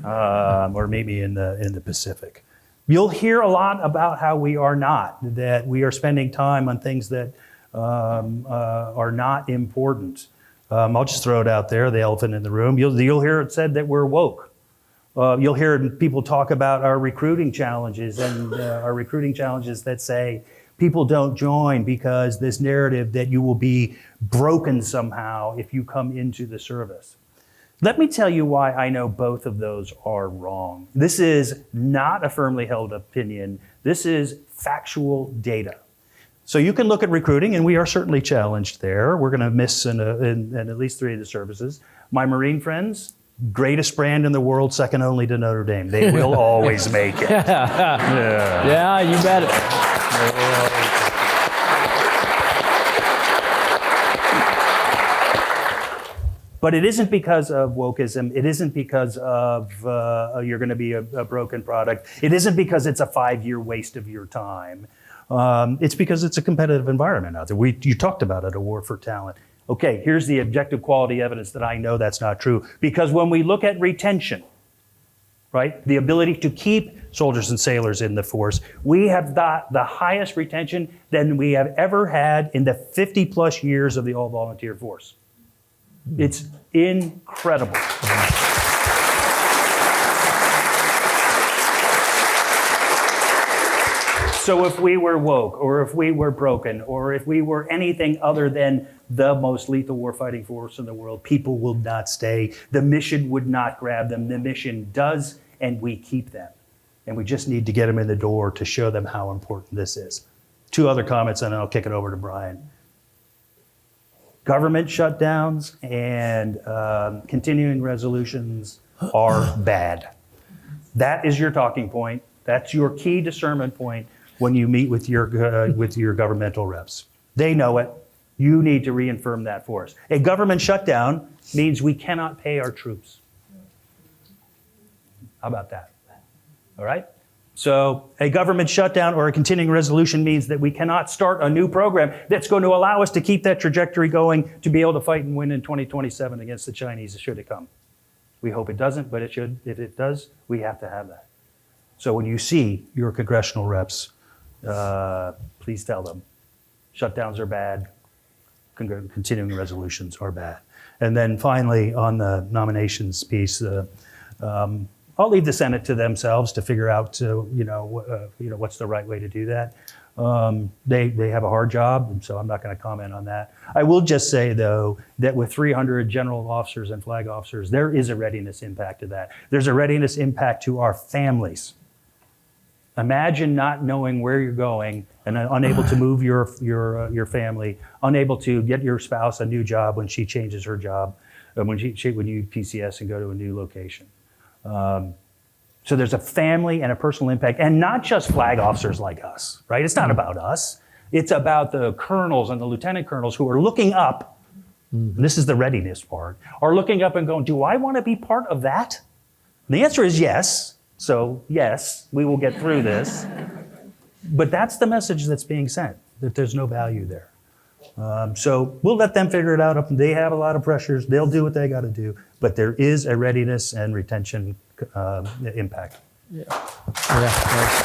Or meet me in the Pacific. You'll hear a lot about how we are not, that we are spending time on things that are not important. I'll just throw it out there, the elephant in the room. You'll hear it said that we're woke. You'll hear people talk about our recruiting challenges and our recruiting challenges that say people don't join because this narrative that you will be broken somehow if you come into the service. Let me tell you why I know both of those are wrong. This is not a firmly held opinion. This is factual data. So you can look at recruiting, and we are certainly challenged there. We're going to miss in at least 3 of the services. My Marine friends, greatest brand in the world, second only to Notre Dame. They will always make it. Yeah, you bet it. But it isn't because of wokeism. It isn't because of you're going to be a broken product. It isn't because it's a 5-year waste of your time. It's because it's a competitive environment out there. You talked about it, a war for talent. Okay, here's the objective quality evidence that I know that's not true. Because when we look at retention, right, the ability to keep soldiers and sailors in the force, we have got the highest retention than we have ever had in the 50 plus years of the all-volunteer force. It's incredible. So if we were woke, or if we were broken, or if we were anything other than the most lethal warfighting force in the world, people will not stay. The mission would not grab them. The mission does, and we keep them. And we just need to get them in the door to show them how important this is. 2 other comments, and then I'll kick it over to Brian. Government shutdowns and continuing resolutions are bad. That is your talking point. That's your key discernment point when you meet with your governmental reps. They know it. You need to reaffirm that for us. A government shutdown means we cannot pay our troops. How about that? All right? So a government shutdown or a continuing resolution means that we cannot start a new program that's going to allow us to keep that trajectory going to be able to fight and win in 2027 against the Chinese should it come. We hope it doesn't, but it should. If it does, we have to have that. So when you see your congressional reps, please tell them shutdowns are bad, continuing resolutions are bad. And then finally, on the nominations piece, I'll leave the Senate to themselves to figure out, what's the right way to do that. They have a hard job, and so I'm not going to comment on that. I will just say, though, that with 300 general officers and flag officers, there is a readiness impact to that. There's a readiness impact to our families. Imagine not knowing where you're going and unable to move your family, unable to get your spouse a new job when she changes her job, when you PCS and go to a new location. So there's a family and a personal impact, and not just flag officers like us, right? It's not about us. It's about the colonels and the lieutenant colonels who are looking up, and this is the readiness part, are looking up and going, do I want to be part of that? And the answer is yes. So yes, we will get through this. But that's the message that's being sent, that there's no value there. So we'll let them figure it out. They have a lot of pressures. They'll do what they got to do. But there is a readiness and retention impact. Yeah. Thanks.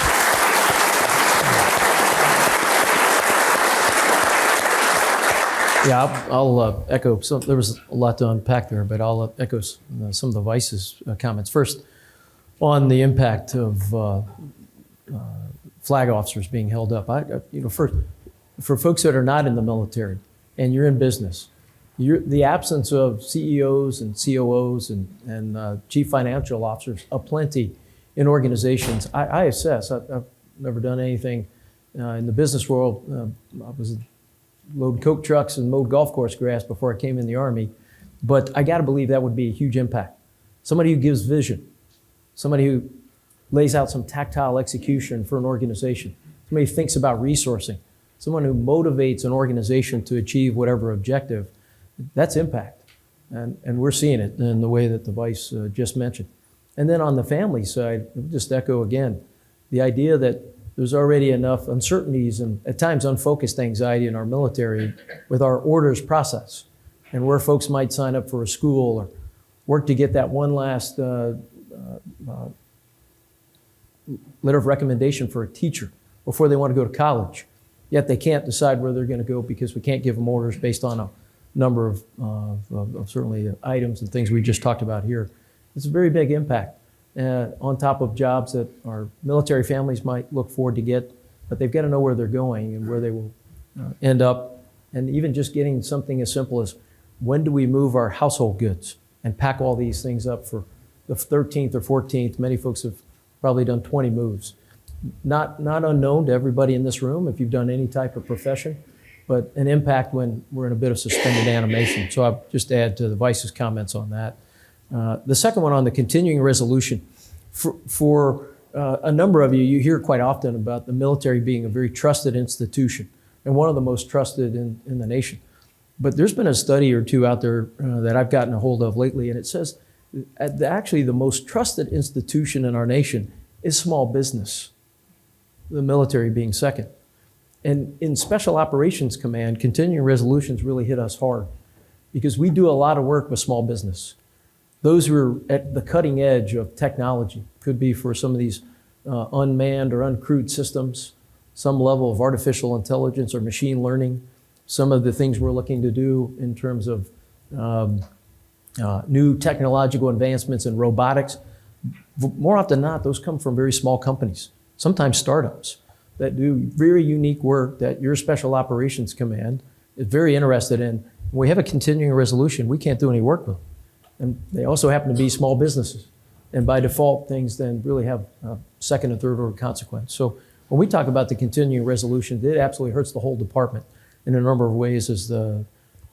Yeah, I'll echo. So there was a lot to unpack there, but I'll echo some of the Vice's comments. First, on the impact of flag officers being held up. For folks that are not in the military and you're in business, the absence of CEOs and COOs and chief financial officers aplenty in organizations. I assess, I've never done anything in the business world. I was load Coke trucks and mowed golf course grass before I came in the Army, but I got to believe that would be a huge impact. Somebody who gives vision, somebody who lays out some tactile execution for an organization, somebody who thinks about resourcing, someone who motivates an organization to achieve whatever objective, that's impact. And we're seeing it in the way that the Vice just mentioned. And then on the family side, just echo again, the idea that there's already enough uncertainties and at times unfocused anxiety in our military with our orders process and where folks might sign up for a school or work to get that one last letter of recommendation for a teacher before they want to go to college. Yet they can't decide where they're going to go because we can't give them orders based on a number of certainly items and things we just talked about here. It's a very big impact on top of jobs that our military families might look forward to get, but they've got to know where they're going and where they will end up. And even just getting something as simple as when do we move our household goods and pack all these things up for the 13th or 14th. Many folks have probably done 20 moves. Not unknown to everybody in this room if you've done any type of profession, but an impact when we're in a bit of suspended animation. So I'll just add to the Vice's comments on that. The second one on the continuing resolution. For a number of you, you hear quite often about the military being a very trusted institution and one of the most trusted in the nation. But there's been a study or two out there that I've gotten a hold of lately, and it says actually the most trusted institution in our nation is small business, the military being second. And in Special Operations Command, continuing resolutions really hit us hard because we do a lot of work with small business. Those who are at the cutting edge of technology, could be for some of these unmanned or uncrewed systems, some level of artificial intelligence or machine learning, some of the things we're looking to do in terms of new technological advancements in robotics. More often than not, those come from very small companies, sometimes startups. that do very unique work that your Special Operations Command is very interested in. When we have a continuing resolution, we can't do any work with them. And they also happen to be small businesses. And by default, things then really have second and third order consequence. So when we talk about the continuing resolution, it absolutely hurts the whole department in a number of ways, as the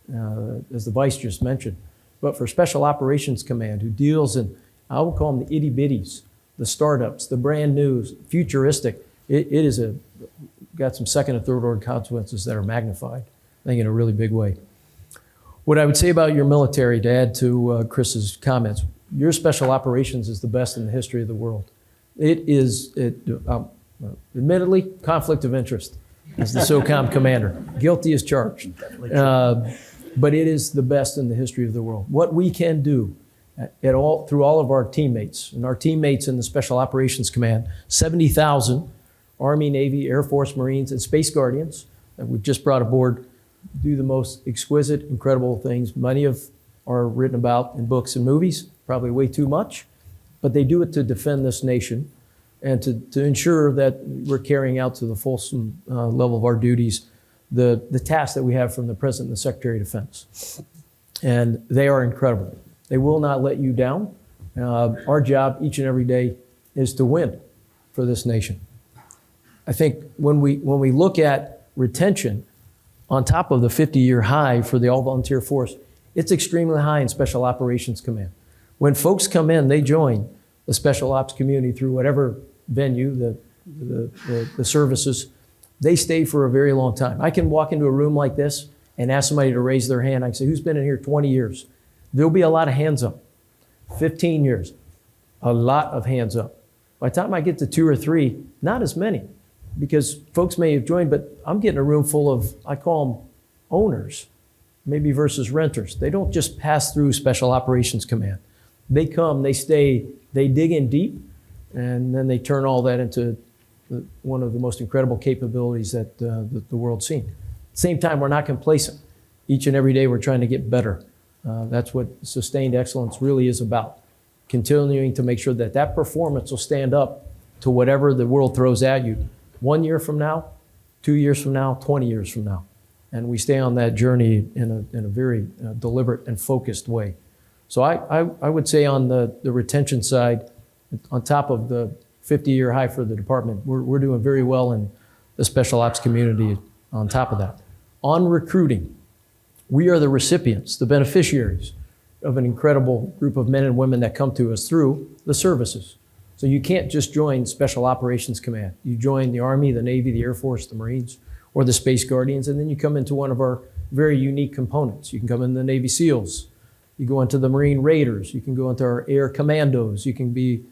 Vice just mentioned. But for Special Operations Command, who deals in, I would call them the itty bitties, the startups, the brand new, futuristic, it is got some second and third order consequences that are magnified, I think, in a really big way. What I would say about your military, to add to Chris's comments, your Special Operations is the best in the history of the world. It is, admittedly, conflict of interest as the SOCOM commander. Guilty as charged. But it is the best in the history of the world. What we can do through all of our teammates, and our teammates in the Special Operations Command, 70,000 Army, Navy, Air Force, Marines, and Space Guardians that we've just brought aboard, do the most exquisite, incredible things. Many of are written about in books and movies, probably way too much, but they do it to defend this nation and to ensure that we're carrying out to the fulsome level of our duties the tasks that we have from the President and the Secretary of Defense. And they are incredible. They will not let you down. Our job each and every day is to win for this nation. I think when we look at retention, on top of the 50-year high for the all-volunteer force, it's extremely high in Special Operations Command. When folks come in, they join the Special Ops community through whatever venue, the services, they stay for a very long time. I can walk into a room like this and ask somebody to raise their hand. I can say, who's been in here 20 years? There'll be a lot of hands up. 15 years, a lot of hands up. By the time I get to 2 or 3, not as many, because folks may have joined, but I'm getting a room full of, I call them owners, maybe versus renters. They don't just pass through Special Operations Command. They come, they stay, they dig in deep, and then they turn all that into one of the most incredible capabilities that the world's seen. At the same time, we're not complacent. Each and every day we're trying to get better. That's what sustained excellence really is about. Continuing to make sure that that performance will stand up to whatever the world throws at you 1 year from now, 2 years from now, 20 years from now. And we stay on that journey in a very deliberate and focused way. So I would say on the retention side, on top of the 50-year high for the department, we're doing very well in the Special Ops community on top of that. On recruiting, we are the recipients, the beneficiaries of an incredible group of men and women that come to us through the services. So you can't just join Special Operations Command. You join the Army, the Navy, the Air Force, the Marines, or the Space Guardians, and then you come into one of our very unique components. You can come in the Navy SEALs. You go into the Marine Raiders. You can go into our Air Commandos. You can be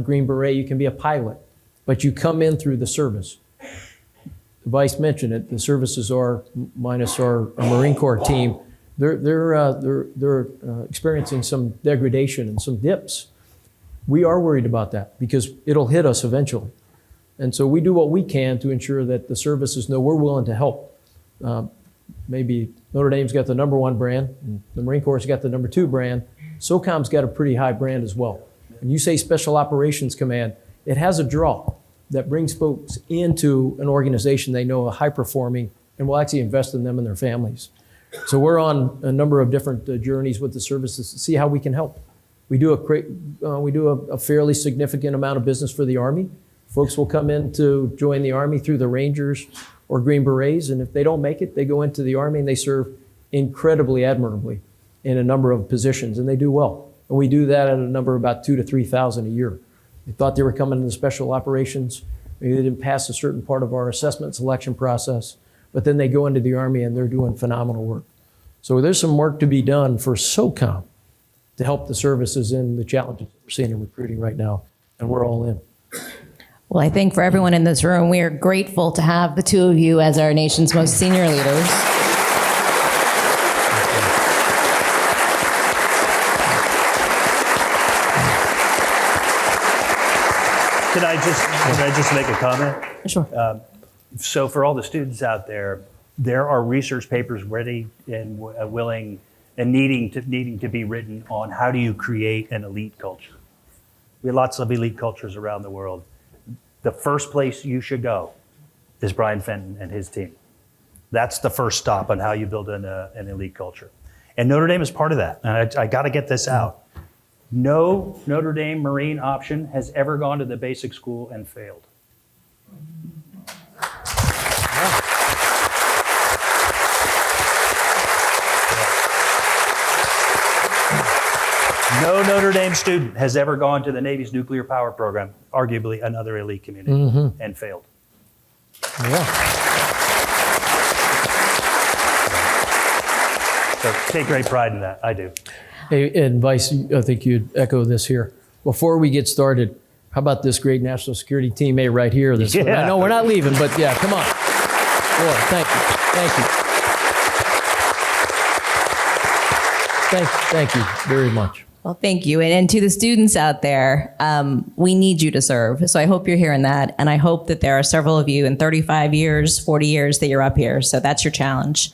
Green Beret. You can be a pilot. But you come in through the service. The Vice mentioned it. The services are, minus our Marine Corps team, they're experiencing some degradation and some dips. We are worried about that because it'll hit us eventually. And so we do what we can to ensure that the services know we're willing to help. Maybe Notre Dame's got the #1 brand, and the Marine Corps has got the #2 brand. SOCOM's got a pretty high brand as well. When you say Special Operations Command, it has a draw that brings folks into an organization they know are high-performing and will actually invest in them and their families. So we're on a number of different journeys with the services to see how we can help. We do a fairly significant amount of business for the Army. Folks will come in to join the Army through the Rangers or Green Berets, and if they don't make it, they go into the Army and they serve incredibly admirably in a number of positions, and they do well. And we do that at a number of about 2,000 to 3,000 a year. They thought they were coming into Special Operations. Maybe they didn't pass a certain part of our assessment selection process, but then they go into the Army and they're doing phenomenal work. So there's some work to be done for SOCOM to help the services in the challenges we're seeing in recruiting right now, and we're all in. Well, I think for everyone in this room, we are grateful to have the two of you as our nation's most senior leaders. Can I just make a comment? Sure. So for all the students out there, there are research papers ready and willing and needing to be written on how do you create an elite culture. We have lots of elite cultures around the world. The first place you should go is Brian Fenton and his team. That's the first stop on how you build an elite culture. And Notre Dame is part of that. And I got to get this out. No Notre Dame Marine option has ever gone to the basic school and failed. No Notre Dame student has ever gone to the Navy's nuclear power program, arguably another elite community, and failed. Yeah. So take great pride in that. I do. Hey, and Vice, I think you'd echo this here. Before we get started, how about this great national security teammate right here? This one. Yeah. I know we're not leaving, but yeah, come on. Boy, thank you. Thank you. Thank you very much. Well, thank you. And to the students out there, we need you to serve. So I hope you're hearing that. And I hope that there are several of you in 35 years, 40 years that you're up here. So that's your challenge.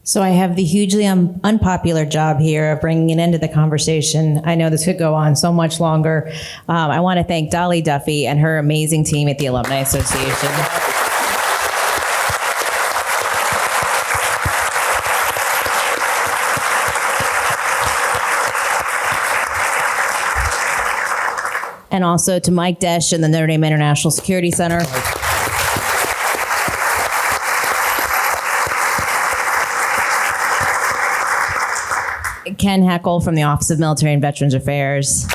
So I have the hugely unpopular job here of bringing an end to the conversation. I know this could go on so much longer. I want to thank Dolly Duffy and her amazing team at the Alumni Association. And also to Mike Desch and the Notre Dame International Security Center. Ken Heckel from the Office of Military and Veterans Affairs.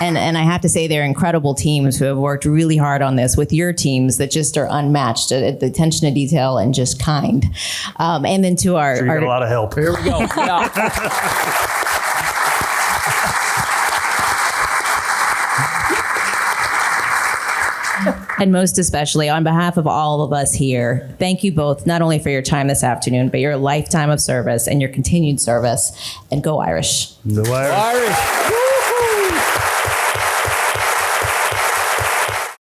And I have to say they're incredible teams who have worked really hard on this with your teams that just are unmatched at the attention to detail and just kind. And then to our... Sure you got a lot of help. Here we go. Yeah. And most especially, on behalf of all of us here, thank you both, not only for your time this afternoon, but your lifetime of service and your continued service. And go Irish. The wire. Irish.